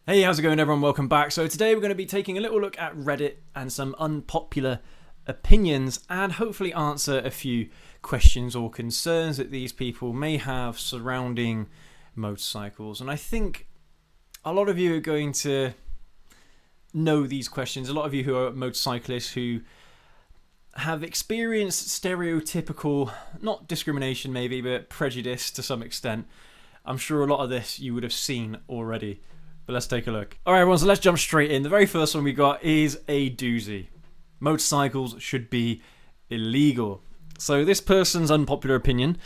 Hey, how's it going, everyone? Welcome back. So today we're going to be taking a little look at Reddit and some unpopular opinions and hopefully answer a few questions or concerns that these people may have surrounding motorcycles. And I think a lot of you are going to know these questions. A lot of you who are motorcyclists who have experienced stereotypical, not discrimination maybe, but prejudice to some extent. I'm sure a lot of this you would have seen already. But let's take a look. Alright everyone, so let's jump straight in. The very first one we got is a doozy. Motorcycles should be illegal. So this person's unpopular opinion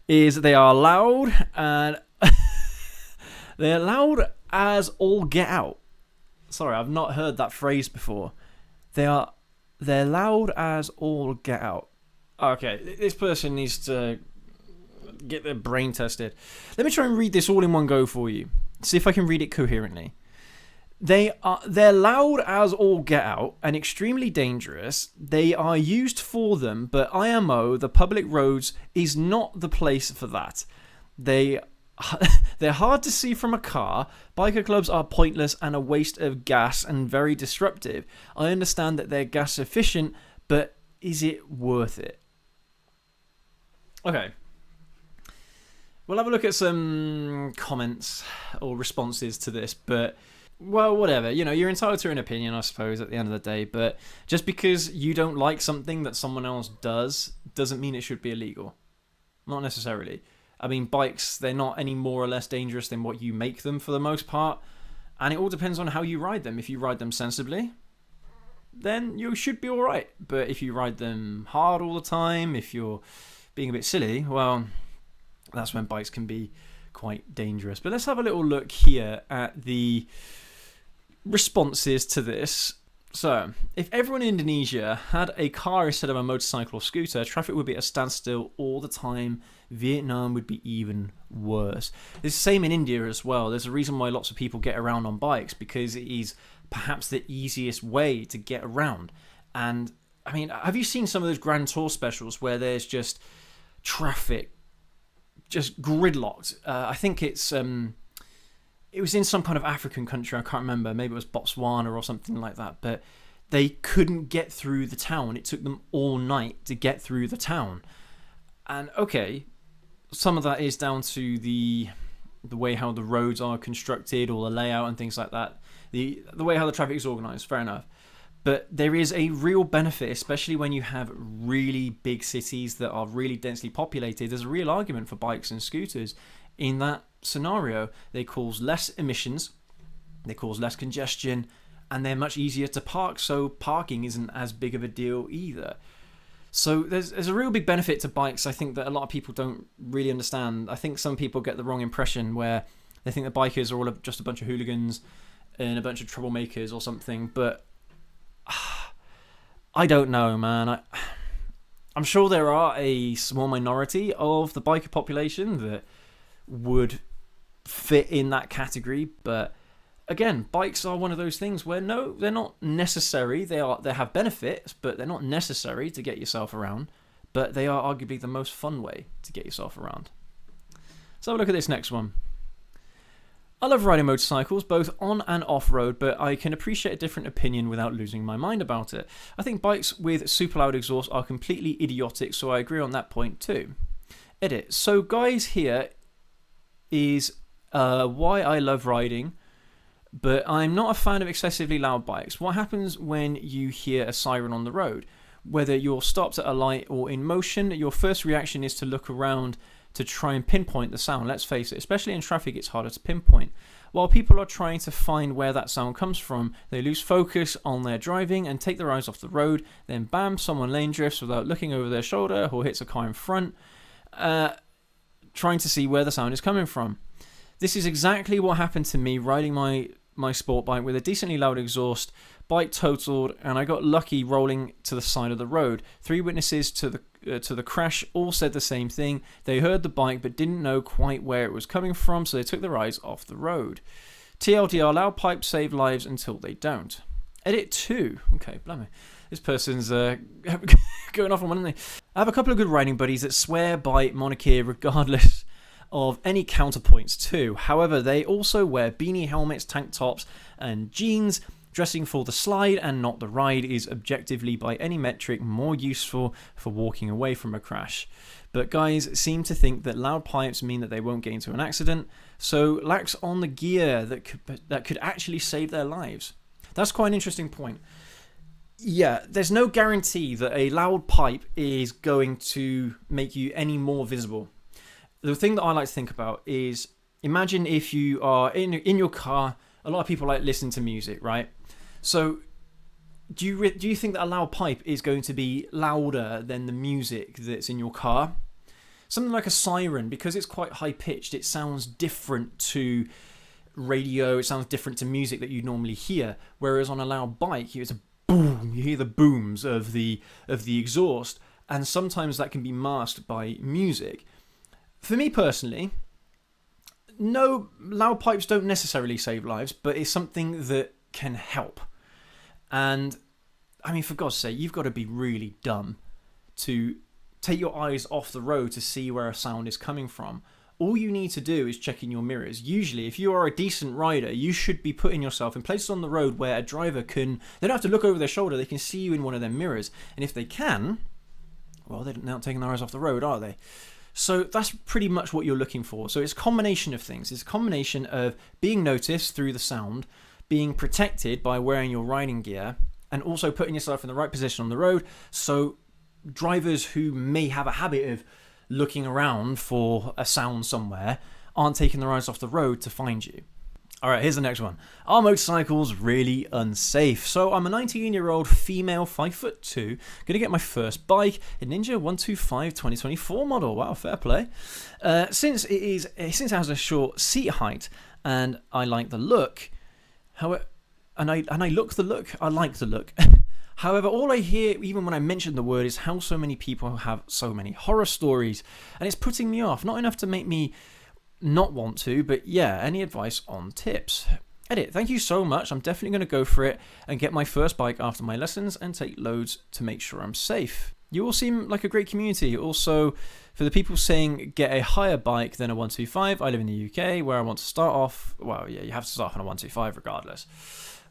is they are loud and they're loud as all get out. Sorry, I've not heard that phrase before. They're loud as all get out. Okay, this person needs to get their brain tested. Let me try and read this all in one go for you. See if I can read it coherently. They're loud as all get out and extremely dangerous. They are used for them, but IMO, the public roads, is not the place for that. They're hard to see from a car. Biker clubs are pointless and a waste of gas and very disruptive. I understand that they're gas efficient, but is it worth it? Okay. We'll have a look at some comments or responses to this, but, well, whatever. You know, you're entitled to an opinion, I suppose, at the end of the day, but just because you don't like something that someone else does doesn't mean it should be illegal. Not necessarily. I mean, bikes, they're not any more or less dangerous than what you make them for the most part, and it all depends on how you ride them. If you ride them sensibly, then you should be alright, but if you ride them hard all the time, if you're being a bit silly, well, that's when bikes can be quite dangerous. But let's have a little look here at the responses to this. So, if everyone in Indonesia had a car instead of a motorcycle or scooter, traffic would be at a standstill all the time. Vietnam would be even worse. It's the same in India as well. There's a reason why lots of people get around on bikes, because it is perhaps the easiest way to get around. And, I mean, have you seen some of those Grand Tour specials where there's just traffic just gridlocked? I think it was in some kind of African country, I can't remember, maybe it was Botswana or something like that, but they couldn't get through the town. It took them all night to get through the town. And okay, some of that is down to the way how the roads are constructed, or the layout and things like that, the way how the traffic is organised, fair enough. But there is a real benefit, especially when you have really big cities that are really densely populated. There's a real argument for bikes and scooters in that scenario. They cause less emissions, they cause less congestion, and they're much easier to park, so parking isn't as big of a deal either. So there's a real big benefit to bikes, I think, that a lot of people don't really understand. I think some people get the wrong impression where they think that bikers are all just a bunch of hooligans and a bunch of troublemakers or something, but I don't know, man. I'm sure there are a small minority of the biker population that would fit in that category, but again, bikes are one of those things where no, they're not necessary. They have benefits, but they're not necessary to get yourself around. But they are arguably the most fun way to get yourself around. So have a look at this next one. I love riding motorcycles, both on and off-road, but I can appreciate a different opinion without losing my mind about it. I think bikes with super loud exhaust are completely idiotic, so I agree on that point too. Edit. So guys, here is why I love riding, but I'm not a fan of excessively loud bikes. What happens when you hear a siren on the road? Whether you're stopped at a light or in motion, your first reaction is to look around to try and pinpoint the sound. Let's face it, especially in traffic, it's harder to pinpoint. While people are trying to find where that sound comes from, they lose focus on their driving and take their eyes off the road. Then bam, someone lane drifts without looking over their shoulder or hits a car in front, trying to see where the sound is coming from. This is exactly what happened to me riding my sport bike with a decently loud exhaust. Bike totaled, and I got lucky rolling to the side of the road. 3 witnesses to the crash all said the same thing. They heard the bike but didn't know quite where it was coming from, so they took their eyes off the road. TLDR, loud pipes save lives until they don't. Edit 2. Okay, blimey. This person's going off on one, isn't they? I have a couple of good riding buddies that swear by monarchy regardless of any counterpoints too. However, they also wear beanie helmets, tank tops, and jeans. Dressing for the slide and not the ride is objectively, by any metric, more useful for walking away from a crash. But guys seem to think that loud pipes mean that they won't get into an accident, so lax on the gear that could actually save their lives. That's quite an interesting point. Yeah, there's no guarantee that a loud pipe is going to make you any more visible. The thing that I like to think about is, imagine if you are in your car. A lot of people like listening to music, right? So do you think that a loud pipe is going to be louder than the music that's in your car? Something like a siren, because it's quite high pitched, it sounds different to radio, it sounds different to music that you normally hear. Whereas on a loud bike, it's a boom, you hear the booms of the exhaust, and sometimes that can be masked by music. For me personally, no, loud pipes don't necessarily save lives, but it's something that can help. And I mean, for God's sake, you've got to be really dumb to take your eyes off the road to see where a sound is coming from. All you need to do is check in your mirrors. Usually, if you are a decent rider, you should be putting yourself in places on the road where a driver they don't have to look over their shoulder, they can see you in one of their mirrors. And if they can, well, they're not taking their eyes off the road, are they? So that's pretty much what you're looking for. So it's a combination of things. It's a combination of being noticed through the sound, being protected by wearing your riding gear, and also putting yourself in the right position on the road, so drivers who may have a habit of looking around for a sound somewhere aren't taking their eyes off the road to find you. Alright, here's the next one. Are motorcycles really unsafe? So I'm a 19-year-old female, 5'2", gonna get my first bike, a Ninja 125 2024 model. Wow, fair play. Since it has a short seat height and I like the look, however, I like the look. However, all I hear, even when I mention the word, is how so many people have so many horror stories, and it's putting me off. Not enough to make me not want to, but yeah, any advice on tips? Edit, thank you so much. I'm definitely going to go for it and get my first bike after my lessons and take loads to make sure I'm safe. You all seem like a great community. Also, for the people saying get a higher bike than a 125, I live in the UK where I want to start off. Well, yeah, you have to start off on a 125 regardless.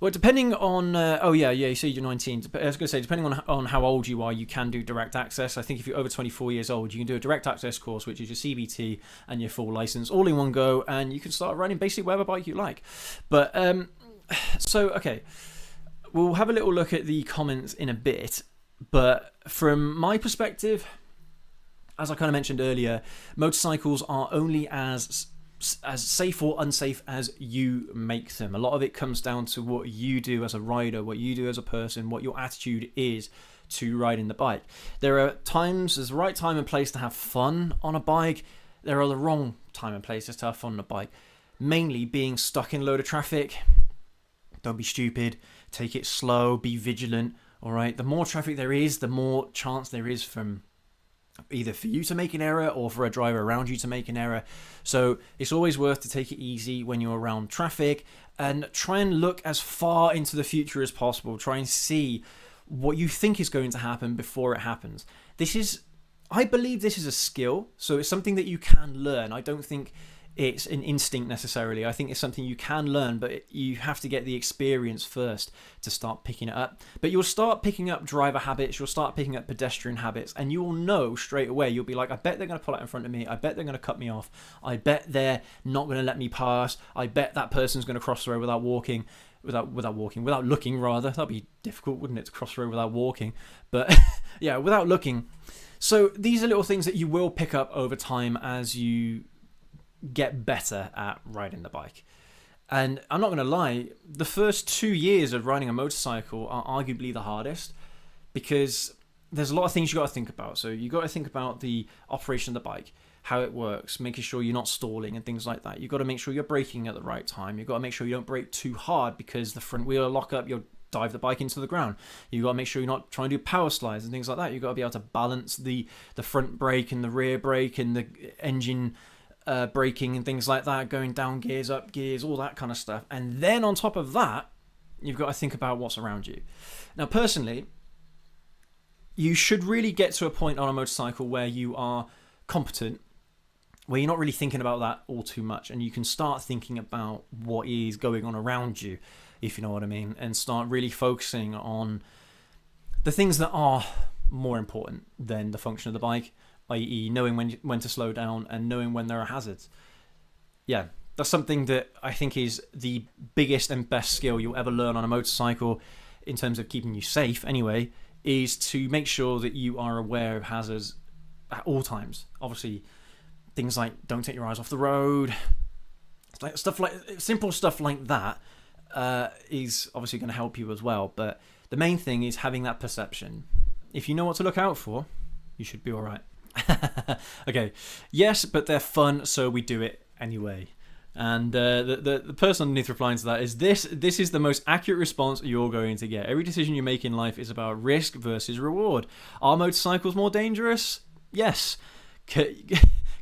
Well, depending on, you say you're 19. I was going to say, depending on how old you are, you can do direct access. I think if you're over 24 years old, you can do a direct access course, which is your CBT and your full license, all in one go, and you can start riding basically whatever bike you like. But, okay, we'll have a little look at the comments in a bit, but from my perspective, as I kind of mentioned earlier, motorcycles are only as safe or unsafe as you make them. A lot of it comes down to what you do as a rider, what you do as a person, what your attitude is to riding the bike. There's the right time and place to have fun on a bike. There are the wrong time and places to have fun on a bike. Mainly being stuck in a load of traffic. Don't be stupid. Take it slow. Be vigilant. All right. The more traffic there is, the more chance there is from either for you to make an error or for a driver around you to make an error. So it's always worth to take it easy when you're around traffic and try and look as far into the future as possible. Try and see what you think is going to happen before it happens. I believe this is a skill, so it's something that you can learn. I don't think it's an instinct necessarily. I think it's something you can learn, but you have to get the experience first to start picking it up. But you'll start picking up driver habits, you'll start picking up pedestrian habits, and you will know straight away. You'll be like, I bet they're going to pull out in front of me. I bet they're going to cut me off. I bet they're not going to let me pass. I bet that person's going to cross the road without looking rather. That'd be difficult, wouldn't it, to cross the road without walking? But yeah, without looking. So these are little things that you will pick up over time as you get better at riding the bike. And I'm not going to lie, the first 2 years of riding a motorcycle are arguably the hardest, because there's a lot of things you got to think about. So you got to think about the operation of the bike, how it works, making sure you're not stalling and things like that. You got to make sure you're braking at the right time. You got to make sure you don't brake too hard, because the front wheel will lock up, you'll dive the bike into the ground. You got to make sure you're not trying to do power slides and things like that. You got to be able to balance the front brake and the rear brake and the engine braking and things like that, going down gears, up gears, all that kind of stuff. And then on top of that, you've got to think about what's around you. Now, personally, you should really get to a point on a motorcycle where you are competent, where you're not really thinking about that all too much, and you can start thinking about what is going on around you, if you know what I mean, and start really focusing on the things that are more important than the function of the bike, i.e. knowing when to slow down and knowing when there are hazards. Yeah, that's something that I think is the biggest and best skill you'll ever learn on a motorcycle in terms of keeping you safe anyway, is to make sure that you are aware of hazards at all times. Obviously, things like don't take your eyes off the road, simple stuff like that is obviously going to help you as well. But the main thing is having that perception. If you know what to look out for, you should be all right. Okay, yes, but they're fun, so we do it anyway. And the person underneath replying to that is, this is the most accurate response you're going to get. Every decision you make in life is about risk versus reward. Are motorcycles more dangerous? Yes.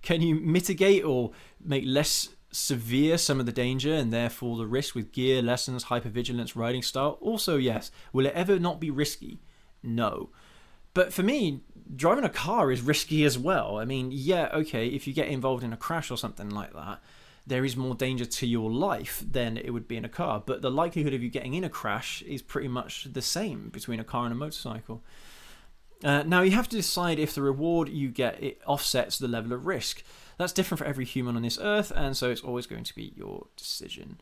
Can you mitigate or make less severe some of the danger and therefore the risk with gear, lessons, hypervigilance, riding style? Also yes. Will it ever not be risky? No. But for me, driving a car is risky as well. I mean, yeah, okay, if you get involved in a crash or something like that, there is more danger to your life than it would be in a car. But the likelihood of you getting in a crash is pretty much the same between a car and a motorcycle. Now, you have to decide if the reward you get, it offsets the level of risk. That's different for every human on this earth, and so it's always going to be your decision.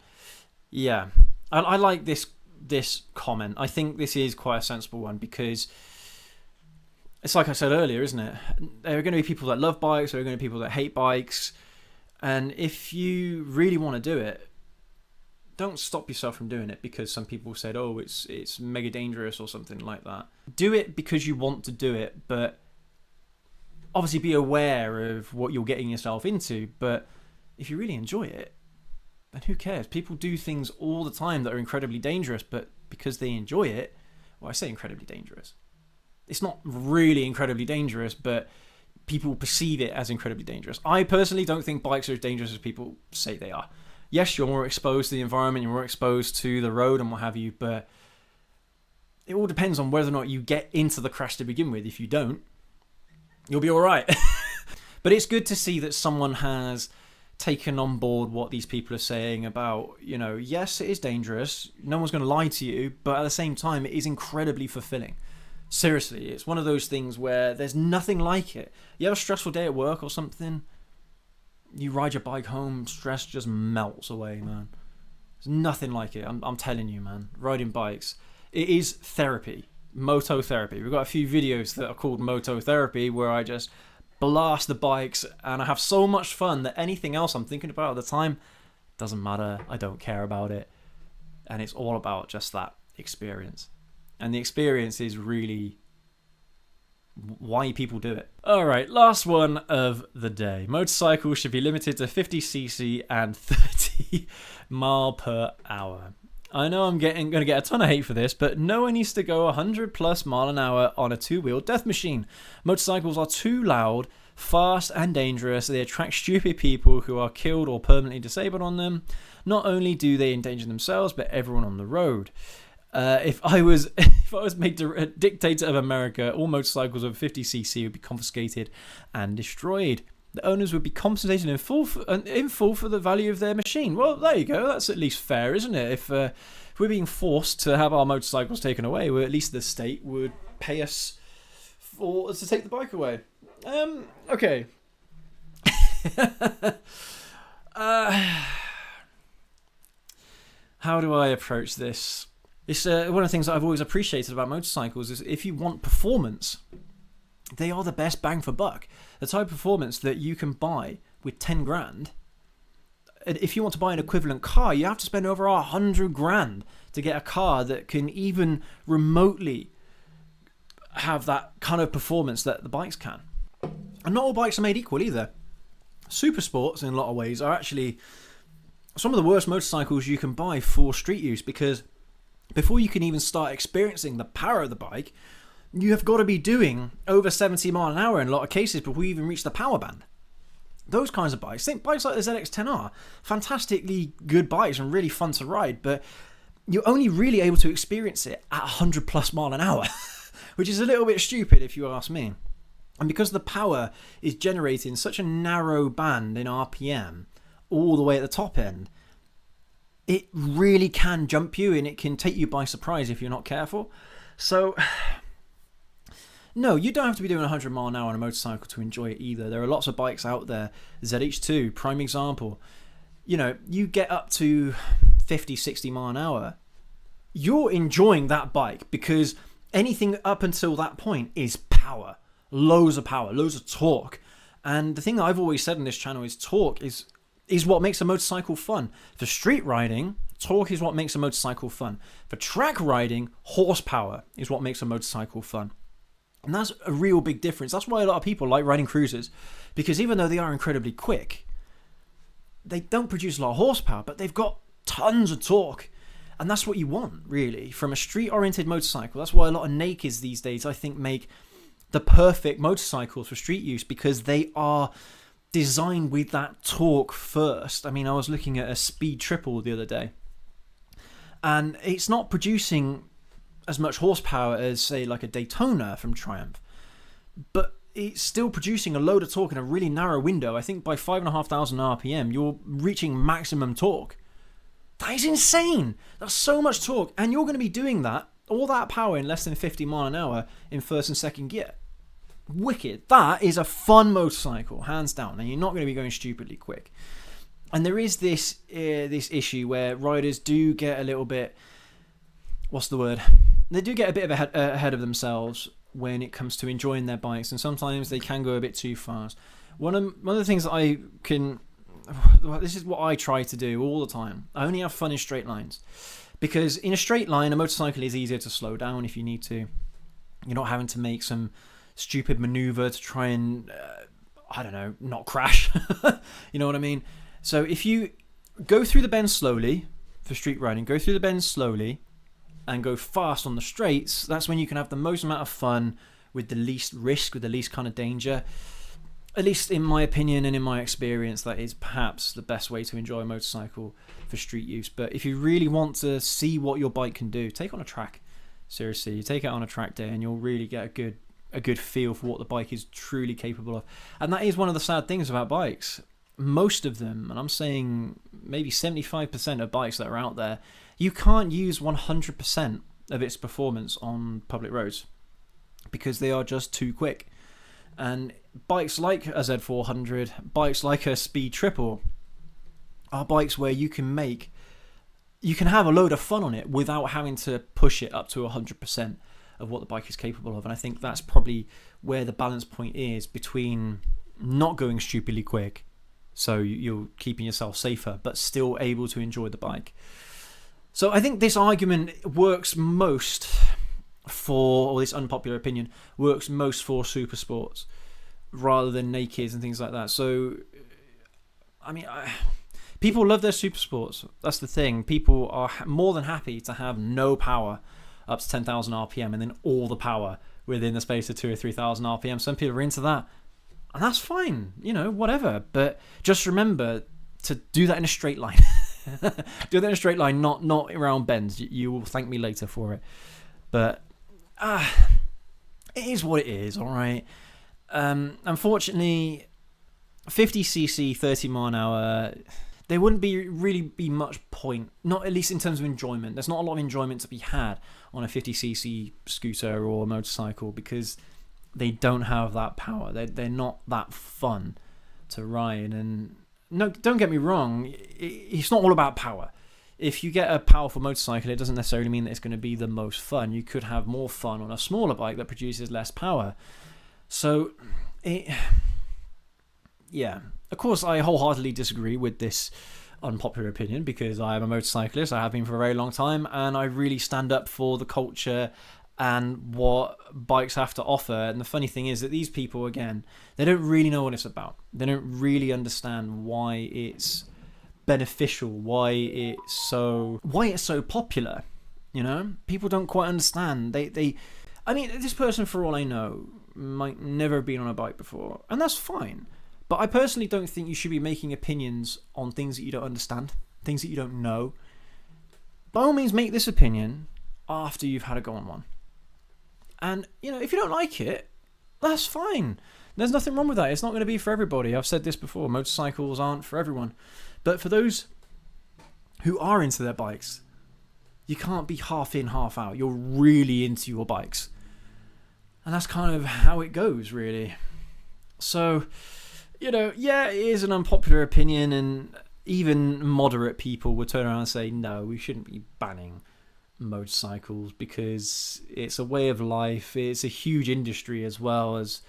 Yeah, I like this comment. I think this is quite a sensible one, because it's like I said earlier, isn't it? There are going to be people that love bikes, there are going to be people that hate bikes, and if you really want to do it, don't stop yourself from doing it because some people said, oh, it's mega dangerous or something like that. Do it because you want to do it, but obviously be aware of what you're getting yourself into. But if you really enjoy it, then who cares? People do things all the time that are incredibly dangerous, but because they enjoy it, well, I say incredibly dangerous. It's not really incredibly dangerous, but people perceive it as incredibly dangerous. I personally don't think bikes are as dangerous as people say they are. Yes, you're more exposed to the environment, you're more exposed to the road and what have you, but it all depends on whether or not you get into the crash to begin with. If you don't, you'll be all right. But it's good to see that someone has taken on board what these people are saying about, yes, it is dangerous. No one's going to lie to you, but at the same time, it is incredibly fulfilling. Seriously, it's one of those things where there's nothing like it. You have a stressful day at work or something, you ride your bike home, stress just melts away, man. There's nothing like it. I'm telling you, man. Riding bikes, it is therapy. Moto therapy. We've got a few videos that are called Moto Therapy where I just blast the bikes and I have so much fun that anything else I'm thinking about at the time doesn't matter. I don't care about it. And it's all about just that experience. And the experience is really why people do it. Alright, last one of the day. Motorcycles should be limited to 50cc and 30 mile per hour. I know I'm going to get a ton of hate for this, but no one needs to go 100 plus mile an hour on a two-wheel death machine. Motorcycles are too loud, fast and dangerous. They attract stupid people who are killed or permanently disabled on them. Not only do they endanger themselves, but everyone on the road. If I was made dictator of America, all motorcycles over 50cc would be confiscated and destroyed. The owners would be compensated in full for the value of their machine. Well, there you go. That's at least fair, isn't it? If we're being forced to have our motorcycles taken away, well, at least the state would pay us for us to take the bike away. Okay. How do I approach this? It's one of the things that I've always appreciated about motorcycles is if you want performance, they are the best bang for buck. The type of performance that you can buy with 10 grand. If you want to buy an equivalent car, you have to spend over 100 grand to get a car that can even remotely have that kind of performance that the bikes can. And not all bikes are made equal either. Super sports, in a lot of ways, are actually some of the worst motorcycles you can buy for street use, because before you can even start experiencing the power of the bike, you have got to be doing over 70 mile an hour in a lot of cases before you even reach the power band. Those kinds of bikes, think bikes like the ZX-10R, fantastically good bikes and really fun to ride, but you're only really able to experience it at 100 plus mile an hour, which is a little bit stupid if you ask me. And because the power is generated in such a narrow band in RPM, all the way at the top end, it really can jump you and it can take you by surprise if you're not careful. So, no, you don't have to be doing 100 mile an hour on a motorcycle to enjoy it either. There are lots of bikes out there. ZH2, prime example. You know, you get up to 50, 60 mile an hour, you're enjoying that bike because anything up until that point is power. Loads of power, loads of torque. And the thing that I've always said on this channel is torque is what makes a motorcycle fun. For street riding, torque is what makes a motorcycle fun. For track riding, horsepower is what makes a motorcycle fun. And that's a real big difference. That's why a lot of people like riding cruisers, because even though they are incredibly quick, they don't produce a lot of horsepower, but they've got tons of torque. And that's what you want, really, from a street-oriented motorcycle. That's why a lot of nakeds these days, I think, make the perfect motorcycles for street use, because they are designed with that torque first. I mean, I was looking at a Speed Triple the other day, and it's not producing as much horsepower as, say, like a Daytona from Triumph, but it's still producing a load of torque in a really narrow window. I think by 5,500 RPM, you're reaching maximum torque. That is insane. That's so much torque, and you're going to be doing that, all that power in less than 50 mile an hour in first and second gear. Wicked. That is a fun motorcycle, hands down, and you're not going to be going stupidly quick. And there is this issue where riders do get a little bit, what's the word? They do get a bit of ahead of themselves when it comes to enjoying their bikes, and sometimes they can go a bit too fast. One of the things that this is what I try to do all the time. I only have fun in straight lines, because in a straight line, a motorcycle is easier to slow down if you need to. You're not having to make some stupid maneuver to try and, not crash. You know what I mean? So if you go through the bends slowly, for street riding, go through the bends slowly and go fast on the straights, that's when you can have the most amount of fun with the least risk, with the least kind of danger. At least in my opinion and in my experience, that is perhaps the best way to enjoy a motorcycle for street use. But if you really want to see what your bike can do, take on a track. Seriously, you take it on a track day and you'll really get a good feel for what the bike is truly capable of. And that is one of the sad things about bikes. Most of them, and I'm saying maybe 75% of bikes that are out there, you can't use 100% of its performance on public roads because they are just too quick. And bikes like a Z400, bikes like a Speed Triple, are bikes where you can have a load of fun on it without having to push it up to 100% of what the bike is capable of. And I think that's probably where the balance point is between not going stupidly quick, so you're keeping yourself safer, but still able to enjoy the bike. So I think this argument works most or this unpopular opinion works most for super sports rather than nakeds and things like that. So, I mean, people love their super sports. That's the thing. People are more than happy to have no power up to 10,000 RPM and then all the power within the space of 2,000 or 3,000 RPM. Some people are into that, and that's fine, whatever. But just remember to do that in a straight line. Do that in a straight line, not around bends. You will thank me later for it. But it is what it is, all right. Unfortunately, 50cc, 30 mile an hour, there wouldn't really be much point, not at least in terms of enjoyment. There's not a lot of enjoyment to be had on a 50cc scooter or a motorcycle because they don't have that power. They're not that fun to ride. And no, don't get me wrong, it's not all about power. If you get a powerful motorcycle, it doesn't necessarily mean that it's going to be the most fun. You could have more fun on a smaller bike that produces less power. So, yeah. Of course, I wholeheartedly disagree with this unpopular opinion because I am a motorcyclist. I have been for a very long time, and I really stand up for the culture and what bikes have to offer. And the funny thing is that these people, again, they don't really know what it's about. They don't really understand why it's beneficial, why it's so popular. People don't quite understand. I mean, this person, for all I know, might never have been on a bike before, and that's fine. But I personally don't think you should be making opinions on things that you don't understand, things that you don't know. By all means, make this opinion after you've had a go on one. And, if you don't like it, That's fine. There's nothing wrong with that. It's not going to be for everybody. I've said this before. Motorcycles aren't for everyone. But for those who are into their bikes, you can't be half in, half out. You're really into your bikes. And that's kind of how it goes, really. So, yeah, it is an unpopular opinion, and even moderate people would turn around and say, no, we shouldn't be banning motorcycles because it's a way of life. It's a huge industry as well, as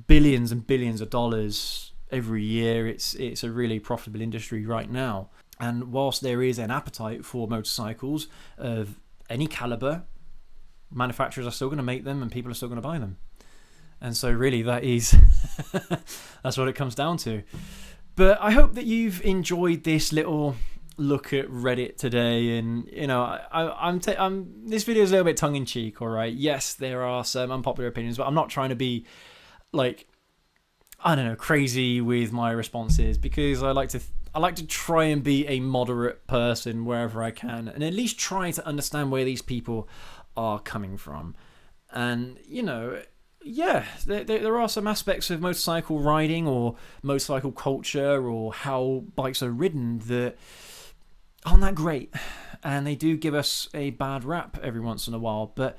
billions and billions of dollars every year. It's a really profitable industry right now. And whilst there is an appetite for motorcycles of any caliber, manufacturers are still going to make them and people are still going to buy them. And so really that is that's what it comes down to. But I hope that you've enjoyed this little look at Reddit today, and I'm this video is a little bit tongue in cheek, all right? Yes, there are some unpopular opinions, but I'm not trying to be like, I don't know, crazy with my responses, because I like to try and be a moderate person wherever I can, and at least try to understand where these people are coming from. And yeah, there are some aspects of motorcycle riding or motorcycle culture or how bikes are ridden that aren't that great, and they do give us a bad rap every once in a while. But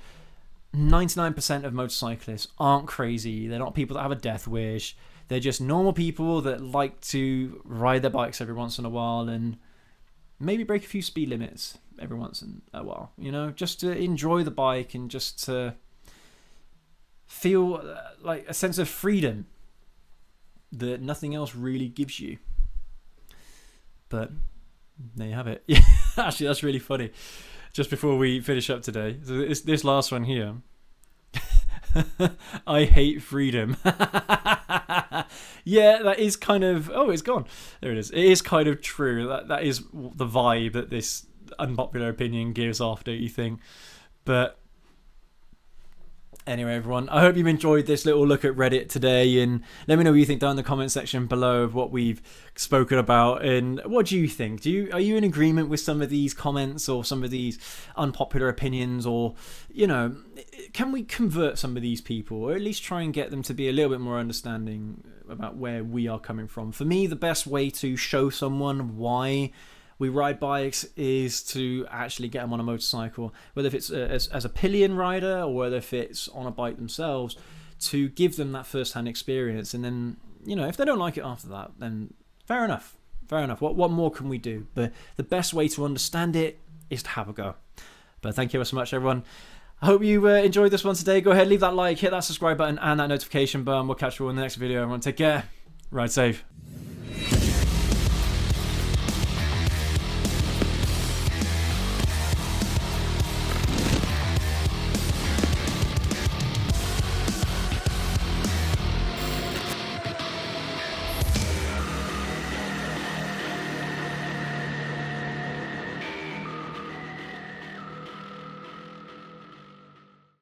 99% of motorcyclists aren't crazy. They're not people that have a death wish. They're just normal people that like to ride their bikes every once in a while and maybe break a few speed limits every once in a while, just to enjoy the bike and just to feel like a sense of freedom that nothing else really gives you. But there you have it. Yeah, actually, that's really funny. Just before we finish up today, so this last one here. I hate freedom. Yeah, that is kind of... Oh, it's gone. There it is. It is kind of true. That is the vibe that this unpopular opinion gives off, don't you think? But anyway, everyone, I hope you've enjoyed this little look at Reddit today, and let me know what you think down in the comment section below of what we've spoken about. And what do you think? Are you in agreement with some of these comments or some of these unpopular opinions, or can we convert some of these people, or at least try and get them to be a little bit more understanding about where we are coming from? For me, the best way to show someone why we ride bikes is to actually get them on a motorcycle, whether if it's as a pillion rider or whether if it's on a bike themselves, to give them that first-hand experience. And then, if they don't like it after that, then fair enough. What more can we do? But the best way to understand it is to have a go. But thank you ever so much, everyone. I hope you enjoyed this one today. Go ahead, leave that like, hit that subscribe button and that notification button. We'll catch you all in the next video, everyone. Take care. Ride safe.